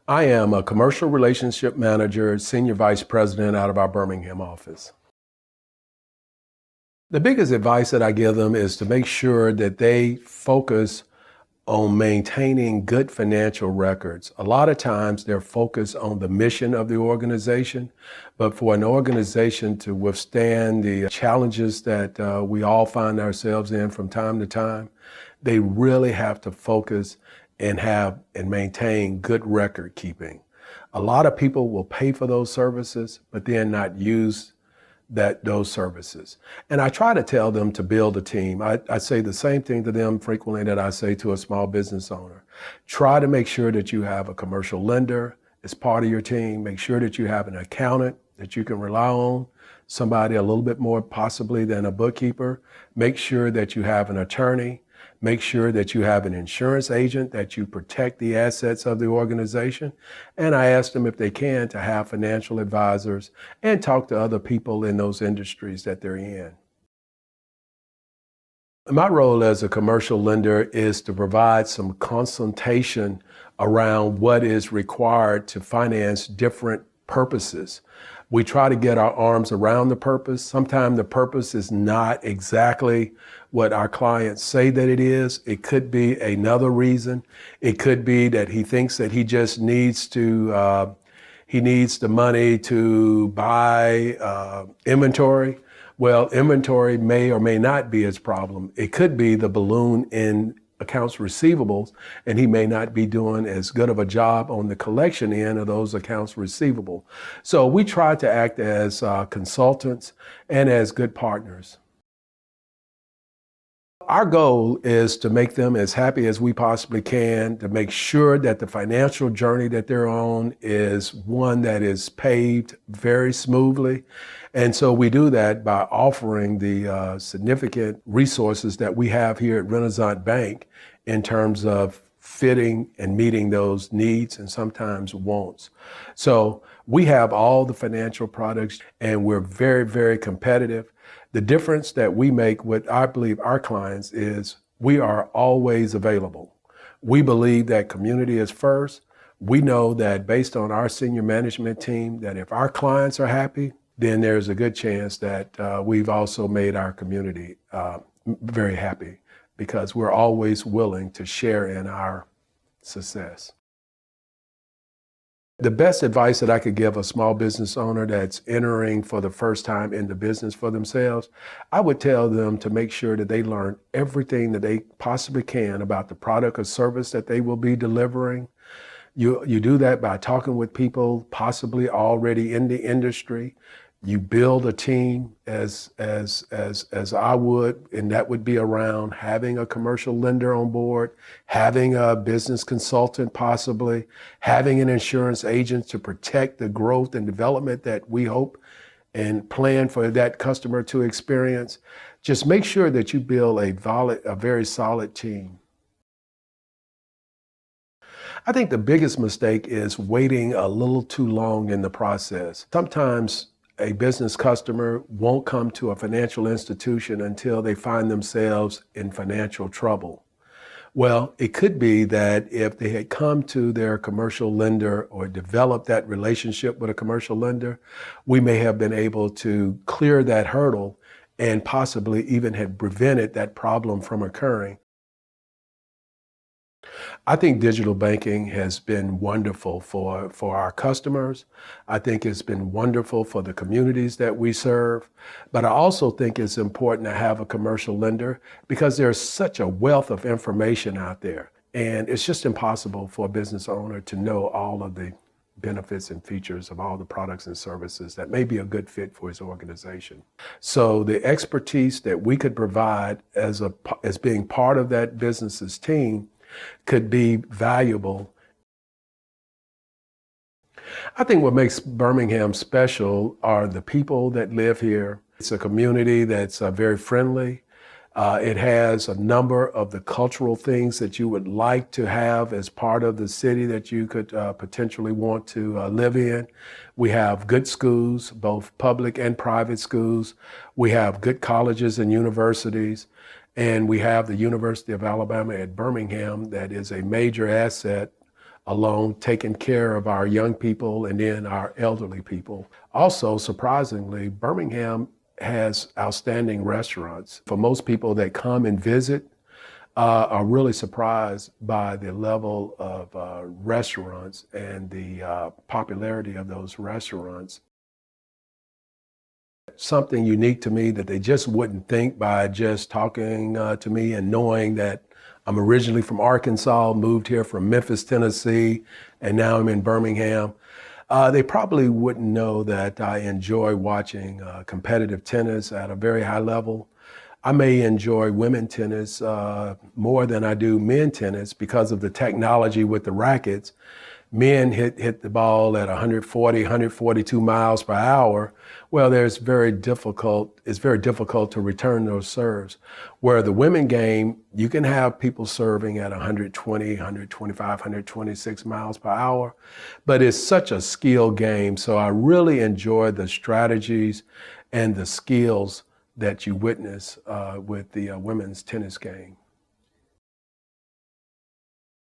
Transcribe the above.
I am a commercial relationship manager, senior vice president out of our Birmingham office. The biggest advice that I give them is to make sure that they focus on maintaining good financial records. A lot of times they're focused on the mission of the organization, but for an organization to withstand the challenges that we all find ourselves in from time to time, they really have to focus and have and maintain good record keeping. A lot of people will pay for those services, but then not use those services. And I try to tell them to build a team. I say the same thing to them frequently that I say to a small business owner. Try to make sure that you have a commercial lender as part of your team. Make sure that you have an accountant that you can rely on, somebody a little bit more possibly than a bookkeeper. Make sure that you have an attorney. Make sure that you have an insurance agent, that you protect the assets of the organization. And I ask them if they can to have financial advisors and talk to other people in those industries that they're in. My role as a commercial lender is to provide some consultation around what is required to finance different purposes. We try to get our arms around the purpose. Sometimes the purpose is not exactly what our clients say that it is. It could be another reason. It could be that he thinks that he just needs to, he needs the money to buy inventory. Well, inventory may or may not be his problem. It could be the balloon in accounts receivables, and he may not be doing as good of a job on the collection end of those accounts receivable. So we try to act as consultants and as good partners. Our goal is to make them as happy as we possibly can, to make sure that the financial journey that they're on is one that is paved very smoothly. And so we do that by offering the significant resources that we have here at Renaissance Bank in terms of fitting and meeting those needs and sometimes wants. So we have all the financial products and we're very, very competitive. The difference that we make with, I believe, our clients is we are always available. We believe that community is first. We know that based on our senior management team, that if our clients are happy, then there's a good chance that we've also made our community very happy because we're always willing to share in our success. The best advice that I could give a small business owner that's entering for the first time in the business for themselves, I would tell them to make sure that they learn everything that they possibly can about the product or service that they will be delivering. You do that by talking with people possibly already in the industry. You build a team as I would, and that would be around having a commercial lender on board, having a business consultant possibly, having an insurance agent to protect the growth and development that we hope and plan for that customer to experience. Just make sure that you build a very solid team. I think the biggest mistake is waiting a little too long in the process. Sometimes a business customer won't come to a financial institution until they find themselves in financial trouble. Well, it could be that if they had come to their commercial lender or developed that relationship with a commercial lender, we may have been able to clear that hurdle and possibly even have prevented that problem from occurring. I think digital banking has been wonderful for our customers. I think it's been wonderful for the communities that we serve. But I also think it's important to have a commercial lender because there's such a wealth of information out there. And it's just impossible for a business owner to know all of the benefits and features of all the products and services that may be a good fit for his organization. So the expertise that we could provide as being part of that business's team could be valuable. I think what makes Birmingham special are the people that live here. It's a community that's very friendly. It has a number of the cultural things that you would like to have as part of the city that you could potentially want to live in. We have good schools, both public and private schools. We have good colleges and universities. And we have the University of Alabama at Birmingham that is a major asset alone, taking care of our young people and then our elderly people. Also, surprisingly, Birmingham has outstanding restaurants. For most people that come and visit, are really surprised by the level of restaurants and the popularity of those restaurants. Something unique to me that they just wouldn't think by just talking to me and knowing that I'm originally from Arkansas, moved here from Memphis, Tennessee, and now I'm in Birmingham. They probably wouldn't know that I enjoy watching competitive tennis at a very high level. I may enjoy women tennis more than I do men tennis because of the technology with the rackets. Men hit the ball at 140, 142 miles per hour. Well, it's very difficult to return those serves. Where the women game, you can have people serving at 120, 125, 126 miles per hour, but it's such a skill game. So I really enjoy the strategies and the skills that you witness with the women's tennis game.